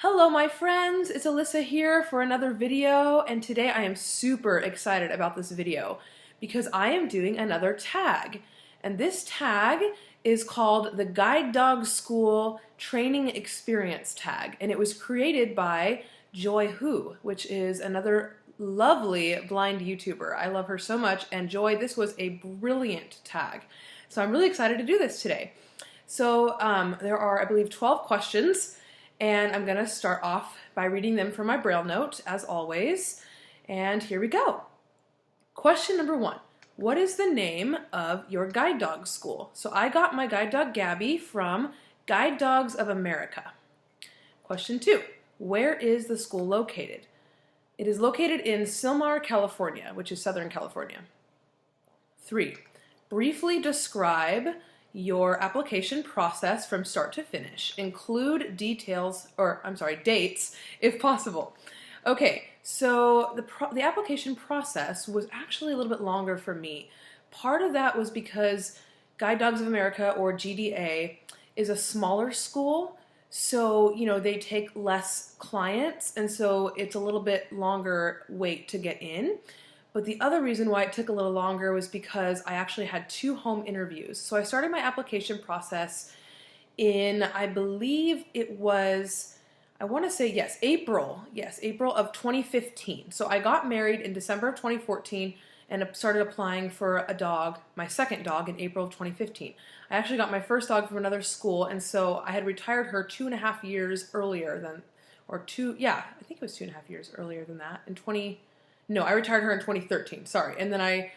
Hello my friends, it's Alyssa here for another video, and today I am super excited about this video because I am doing another tag. And this tag is called the Guide Dog School Training Experience tag, and it was created by Joy Who, which is another lovely blind YouTuber. I love her so much, and Joy, this was a brilliant tag. So I'm really excited to do this today. So there are, I believe, 12 questions. And I'm going to start off by reading them from my Braille note, as always. And here we go. Question number 1. What is the name of your guide dog school? So I got my guide dog Gabby from Guide Dogs of America. Question 2. Where is the school located? It is located in Silmar, California, which is Southern California. 3. Briefly describe your application process from start to finish. Include dates if possible. Okay, so the application process was actually a little bit longer for me. Part of that was because Guide Dogs of America, or GDA, is a smaller school, so they take less clients, and so it's a little bit longer wait to get in. But the other reason why it took a little longer was because I actually had 2 home interviews. So I started my application process in, I believe it was, I want to say, April of 2015. So I got married in December of 2014 and started applying for a dog, my second dog, in April of 2015. I actually got my first dog from another school, and so I had retired her 2.5 years earlier than, I think it was 2.5 years earlier than that, I retired her in 2013, sorry. And then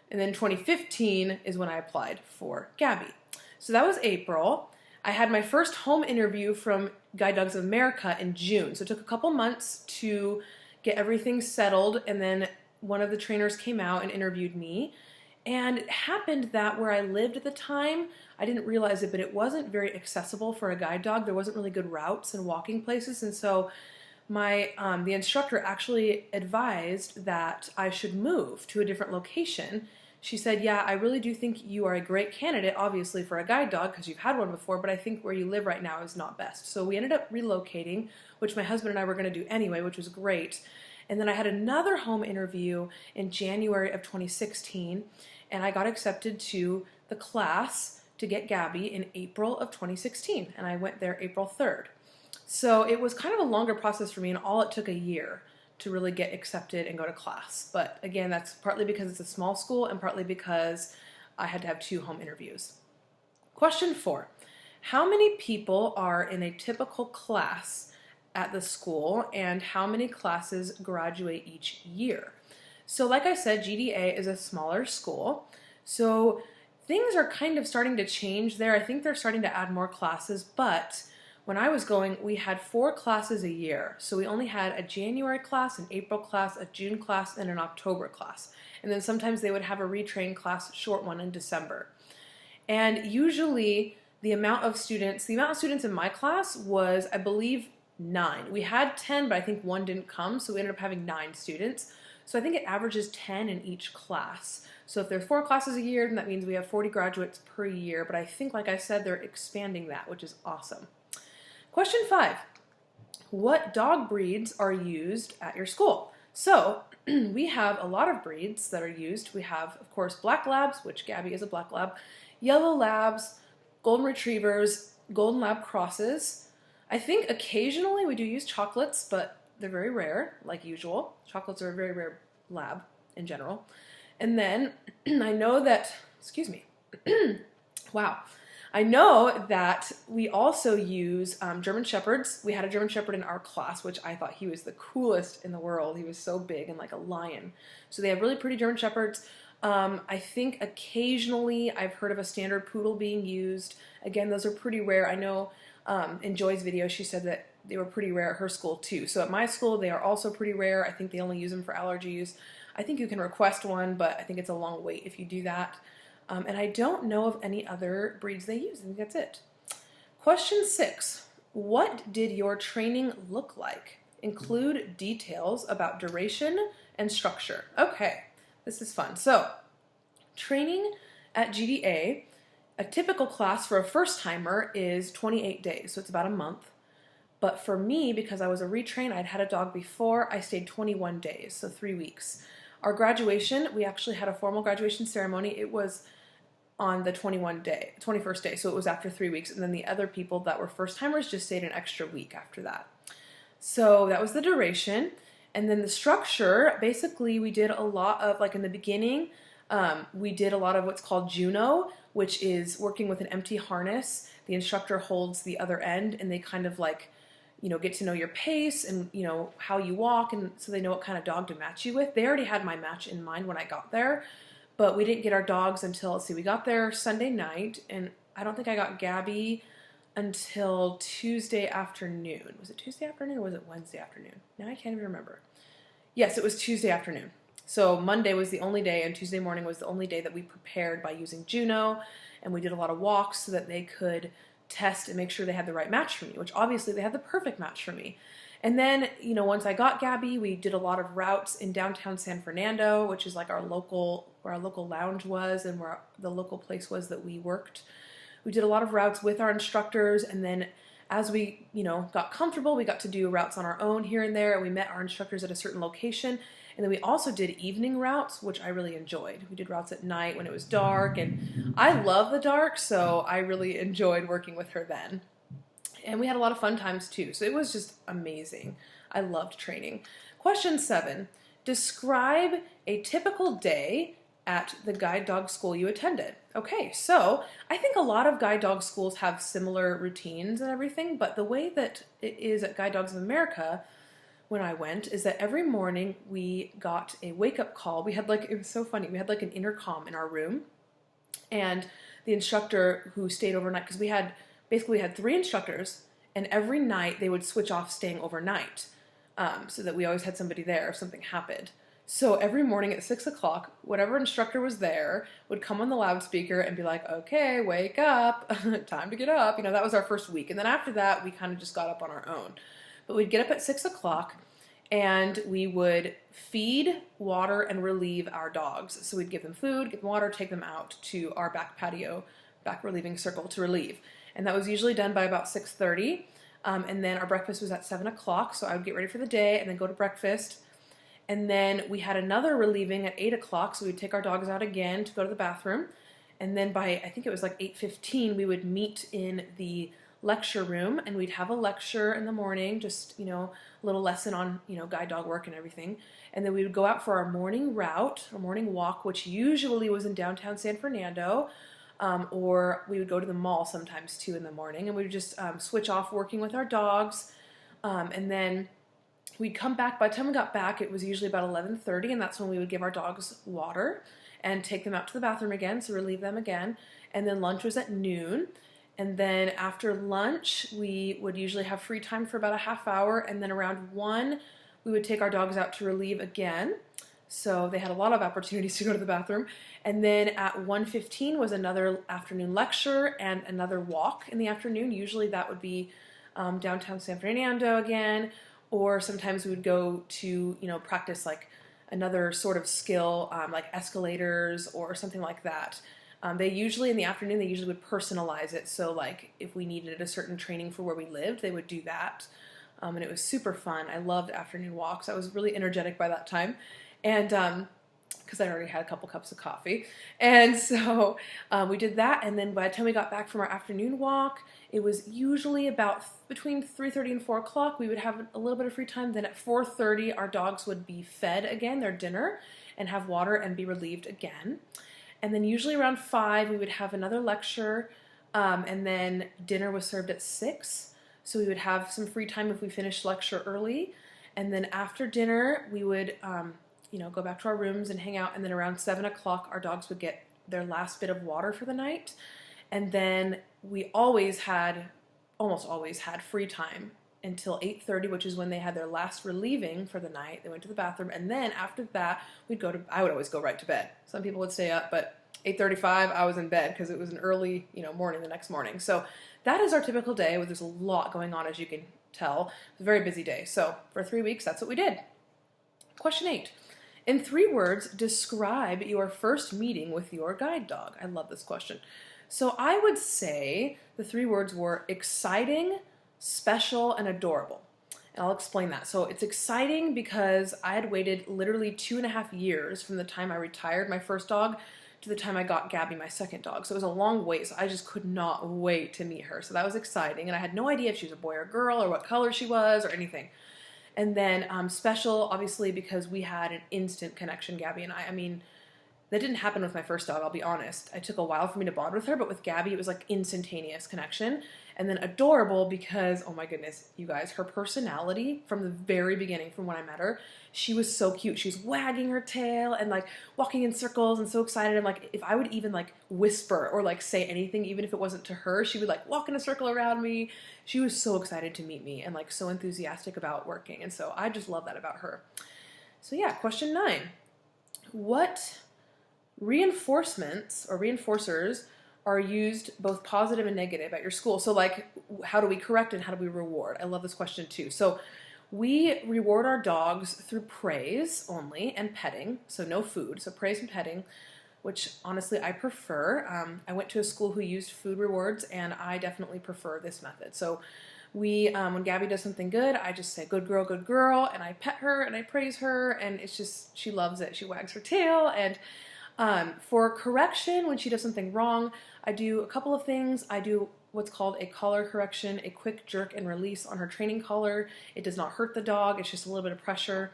2015 is when I applied for Gabby. So that was April. I had my first home interview from Guide Dogs of America in June. So it took a couple months to get everything settled, and then one of the trainers came out and interviewed me. And it happened that where I lived at the time, I didn't realize it, but it wasn't very accessible for a guide dog. There wasn't really good routes and walking places, and so the instructor actually advised that I should move to a different location. She said, yeah, I really do think you are a great candidate, obviously, for a guide dog because you've had one before, but I think where you live right now is not best. So we ended up relocating, which my husband and I were going to do anyway, which was great. And then I had another home interview in January of 2016, and I got accepted to the class to get Gabby in April of 2016, and I went there April 3rd. So it was kind of a longer process for me, and all it took a year to really get accepted and go to class. But again, that's partly because it's a small school and partly because I had to have 2 home interviews. Question 4. How many people are in a typical class at the school, and how many classes graduate each year? So like I said, GDA is a smaller school, so things are kind of starting to change there. I think they're starting to add more classes, but when I was going, we had 4 classes a year. So we only had a January class, an April class, a June class, and an October class. And then sometimes they would have a retrain class, short one, in December. And usually the amount of students in my class was, I believe, 9. We had 10, but I think 1 didn't come, so we ended up having 9 students. So I think it averages 10 in each class. So if there's 4 classes a year, then that means we have 40 graduates per year. But I think, like I said, they're expanding that, which is awesome. Question 5. What dog breeds are used at your school? So we have a lot of breeds that are used. We have, of course, black labs, which Gabby is a black lab, yellow labs, golden retrievers, golden lab crosses. I think occasionally we do use chocolates, but they're very rare, like usual. Chocolates are a very rare lab in general. And then I know that, wow. I know that we also use German Shepherds. We had a German Shepherd in our class, which I thought he was the coolest in the world. He was so big and like a lion. So they have really pretty German Shepherds. I think occasionally I've heard of a standard poodle being used. Again, those are pretty rare. I know in Joy's video she said that they were pretty rare at her school too. So at my school they are also pretty rare. I think they only use them for allergy use. I think you can request one, but I think it's a long wait if you do that. And I don't know of any other breeds they use. I think that's it. Question 6. What did your training look like? Include details about duration and structure. Okay, this is fun. So, training at GDA, a typical class for a first-timer is 28 days, so it's about a month. But for me, because I was a retrain, I'd had a dog before, I stayed 21 days, so 3 weeks. Our graduation, we actually had a formal graduation ceremony. It was on the 21st day, so it was after 3 weeks. And then the other people that were first timers just stayed an extra week after that. So that was the duration. And then the structure, basically we did a lot of, like in the beginning, we did a lot of what's called Juno, which is working with an empty harness. The instructor holds the other end and they kind of like, get to know your pace and, how you walk, and so they know what kind of dog to match you with. They already had my match in mind when I got there, but we didn't get our dogs until, let's see, we got there Sunday night, and I don't think I got Gabby until Tuesday afternoon. Was it Tuesday afternoon or was it Wednesday afternoon? Now I can't even remember. Yes, it was Tuesday afternoon. So Monday was the only day, and Tuesday morning was the only day that we prepared by using Juno, and we did a lot of walks so that they could test and make sure they had the right match for me, which obviously they had the perfect match for me. And then, once I got Gabby, we did a lot of routes in downtown San Fernando, which is like where our local lounge was and where the local place was that we worked. We did a lot of routes with our instructors, and then as we, got comfortable, we got to do routes on our own here and there, and we met our instructors at a certain location. And then we also did evening routes, which I really enjoyed. We did routes at night when it was dark, and I love the dark, so I really enjoyed working with her then. And we had a lot of fun times too, so it was just amazing. I loved training. Question 7, describe a typical day at the guide dog school you attended. Okay, so I think a lot of guide dog schools have similar routines and everything, but the way that it is at Guide Dogs of America when I went is that every morning we got a wake-up call. It was so funny, we had like an intercom in our room, and the instructor who stayed overnight, because we had 3 instructors, and every night they would switch off staying overnight, so that we always had somebody there if something happened. So every morning at 6 o'clock, whatever instructor was there would come on the loudspeaker and be like, okay, wake up, time to get up. That was our first week. And then after that, we kind of just got up on our own. But we'd get up at 6 o'clock and we would feed, water, and relieve our dogs. So we'd give them food, give them water, take them out to our back patio, back relieving circle to relieve. And that was usually done by about 6:30. And then our breakfast was at 7 o'clock. So I would get ready for the day and then go to breakfast. And then we had another relieving at 8 o'clock, so we'd take our dogs out again to go to the bathroom. And then by, I think it was like 8:15, we would meet in the lecture room, and we'd have a lecture in the morning, just, a little lesson on, guide dog work and everything. And then we would go out for our morning route, our morning walk, which usually was in downtown San Fernando, or we would go to the mall sometimes too in the morning, and we would just switch off working with our dogs, and then we'd come back. By the time we got back, it was usually about 11:30, and that's when we would give our dogs water and take them out to the bathroom again, so relieve them again. And then lunch was at noon. And then after lunch, we would usually have free time for about a half hour, and then around 1, we would take our dogs out to relieve again. So they had a lot of opportunities to go to the bathroom. And then at 1:15 was another afternoon lecture and another walk in the afternoon. Usually that would be downtown San Fernando again, or sometimes we would go to, practice like another sort of skill, like escalators or something like that. They usually, in the afternoon, they usually would personalize it. So like if we needed a certain training for where we lived, they would do that. And it was super fun. I loved afternoon walks. I was really energetic by that time. And because I already had a couple cups of coffee. And so we did that. And then by the time we got back from our afternoon walk, it was usually about between 3:30 and 4 o'clock. We would have a little bit of free time. Then at 4:30, our dogs would be fed again, their dinner, and have water and be relieved again. And then usually around 5, we would have another lecture, and then dinner was served at 6. So we would have some free time if we finished lecture early. And then after dinner, we would go back to our rooms and hang out. And then around 7 o'clock, our dogs would get their last bit of water for the night. And then we almost always had free time until 8:30, which is when they had their last relieving for the night. They went to the bathroom, and then after that, I would always go right to bed. Some people would stay up, but 8:35, I was in bed because it was an early, morning the next morning. So that is our typical day. There's a lot going on, as you can tell. It's a very busy day. So for 3 weeks, that's what we did. Question 8. In 3 words, describe your first meeting with your guide dog. I love this question. So I would say the 3 words were exciting, special, and adorable. And I'll explain that. So it's exciting because I had waited literally 2.5 years from the time I retired my first dog to the time I got Gabby, my second dog. So it was a long wait, so I just could not wait to meet her. So that was exciting, and I had no idea if she was a boy or girl or what color she was or anything. And then special, obviously, because we had an instant connection, Gabby and I. I mean, that didn't happen with my first dog, I'll be honest. It took a while for me to bond with her, but with Gabby, it was like instantaneous connection. And then adorable because, oh my goodness, you guys, her personality from the very beginning, from when I met her, she was so cute. She was wagging her tail and like walking in circles and so excited. And like, if I would even like whisper or like say anything, even if it wasn't to her, she would like walk in a circle around me. She was so excited to meet me and like so enthusiastic about working. And so I just love that about her. So yeah, question 9. What reinforcements or reinforcers are used both positive and negative at your school? So like, how do we correct and how do we reward? I love this question too. So we reward our dogs through praise only and petting, so no food, so praise and petting, which honestly I prefer. I went to a school who used food rewards and I definitely prefer this method. So we, when Gabby does something good, I just say, good girl, and I pet her and I praise her, and it's just, she loves it. She wags her tail. And for correction, when she does something wrong, I do a couple of things. I do what's called a collar correction, a quick jerk and release on her training collar. It does not hurt the dog. It's just a little bit of pressure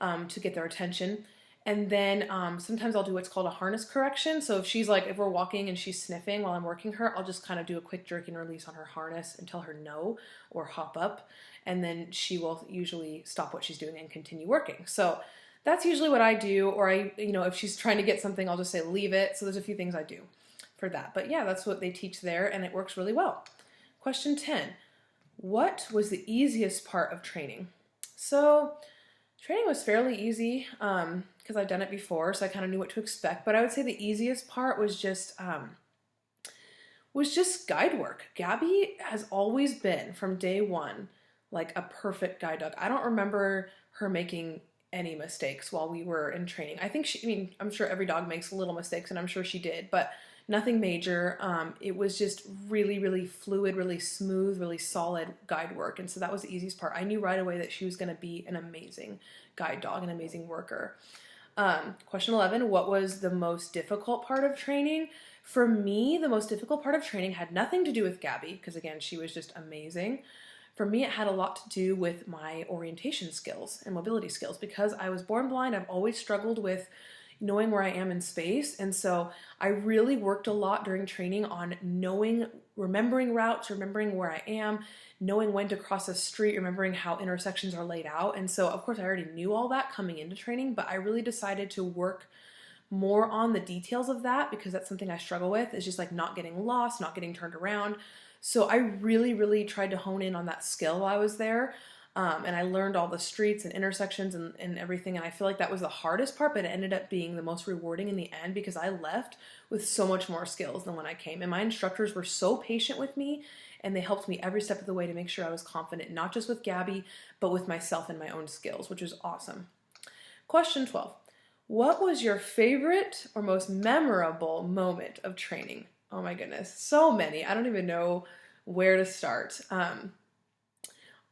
to get their attention. And then sometimes I'll do what's called a harness correction. So if she's like, if we're walking and she's sniffing while I'm working her, I'll just kind of do a quick jerk and release on her harness and tell her no or hop up. And then she will usually stop what she's doing and continue working. So that's usually what I do. Or if she's trying to get something, I'll just say leave it. So there's a few things I do for that. But yeah, that's what they teach there and it works really well. Question 10. What was the easiest part of training? So training was fairly easy because I've done it before, so I kind of knew what to expect. But I would say the easiest part was just guide work. Gabby has always been, from day one, like a perfect guide dog. I don't remember her making any mistakes while we were in training. I'm sure every dog makes little mistakes, and I'm sure she did, but nothing major. It was just really, really fluid, really smooth, really solid guide work. And so that was the easiest part. I knew right away that she was going to be an amazing guide dog, an amazing worker. Question 11, what was the most difficult part of training? For me, the most difficult part of training had nothing to do with Gabby, because again, she was just amazing. For me, it had a lot to do with my orientation skills and mobility skills. Because I was born blind, I've always struggled with knowing where I am in space. And so I really worked a lot during training on remembering routes, remembering where I am, knowing when to cross a street, remembering how intersections are laid out. And so of course I already knew all that coming into training, but I really decided to work more on the details of that because that's something I struggle with, is just like not getting lost, not getting turned around. So I really, really tried to hone in on that skill while I was there. And I learned all the streets and intersections and everything, and I feel like that was the hardest part, but it ended up being the most rewarding in the end because I left with so much more skills than when I came. And my instructors were so patient with me, and they helped me every step of the way to make sure I was confident, not just with Gabby, but with myself and my own skills, which was awesome. Question 12. What was your favorite or most memorable moment of training? Oh my goodness, so many. I don't even know where to start.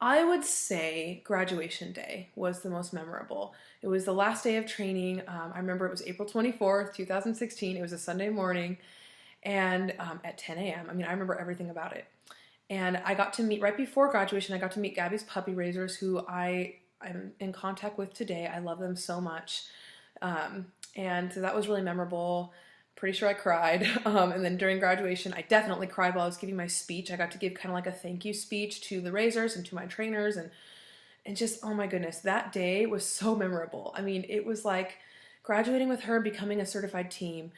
I would say graduation day was the most memorable. It was the last day of training. I remember it was April 24th, 2016. It was a Sunday morning and at 10 a.m. I mean, I remember everything about it. And I got to meet, right before graduation, I got to meet Gabby's puppy raisers, who I'm in contact with today. I love them so much. And so that was really memorable. Pretty sure I cried. And then during graduation, I definitely cried while I was giving my speech. I got to give kind of like a thank you speech to the raisers and to my trainers, and just, oh my goodness, that day was so memorable. I mean, it was like graduating with her, becoming a certified team.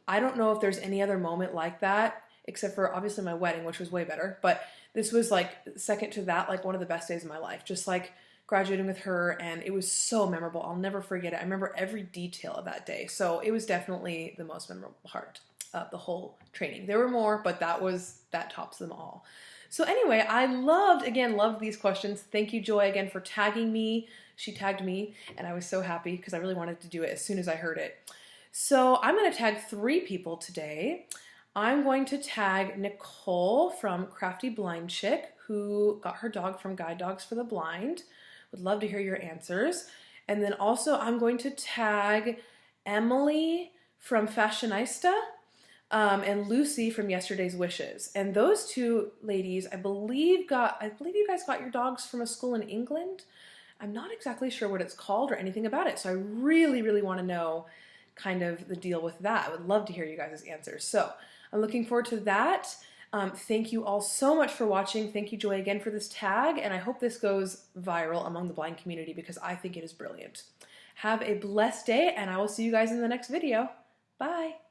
I don't know if there's any other moment like that, except for obviously my wedding, which was way better. But this was like second to that, like one of the best days of my life. Just like graduating with her, and it was so memorable. I'll never forget it. I remember every detail of that day. So it was definitely the most memorable part of the whole training. There were more, but that tops them all. So anyway, I loved these questions. Thank you, Joy, again for tagging me. She tagged me, and I was so happy because I really wanted to do it as soon as I heard it. So I'm going to tag 3 people today. I'm going to tag Nicole from Crafty Blind Chick, who got her dog from Guide Dogs for the Blind. Would love to hear your answers. And then also I'm going to tag Emily from Fashioneyesta and Lucy from Yesterday's Wishes. And those two ladies, I believe you guys got your dogs from a school in England. I'm not exactly sure what it's called or anything about it. So I really, really want to know kind of the deal with that. I would love to hear you guys' answers. So I'm looking forward to that. Thank you all so much for watching. Thank you, Joy, again for this tag, and I hope this goes viral among the blind community because I think it is brilliant. Have a blessed day, and I will see you guys in the next video. Bye!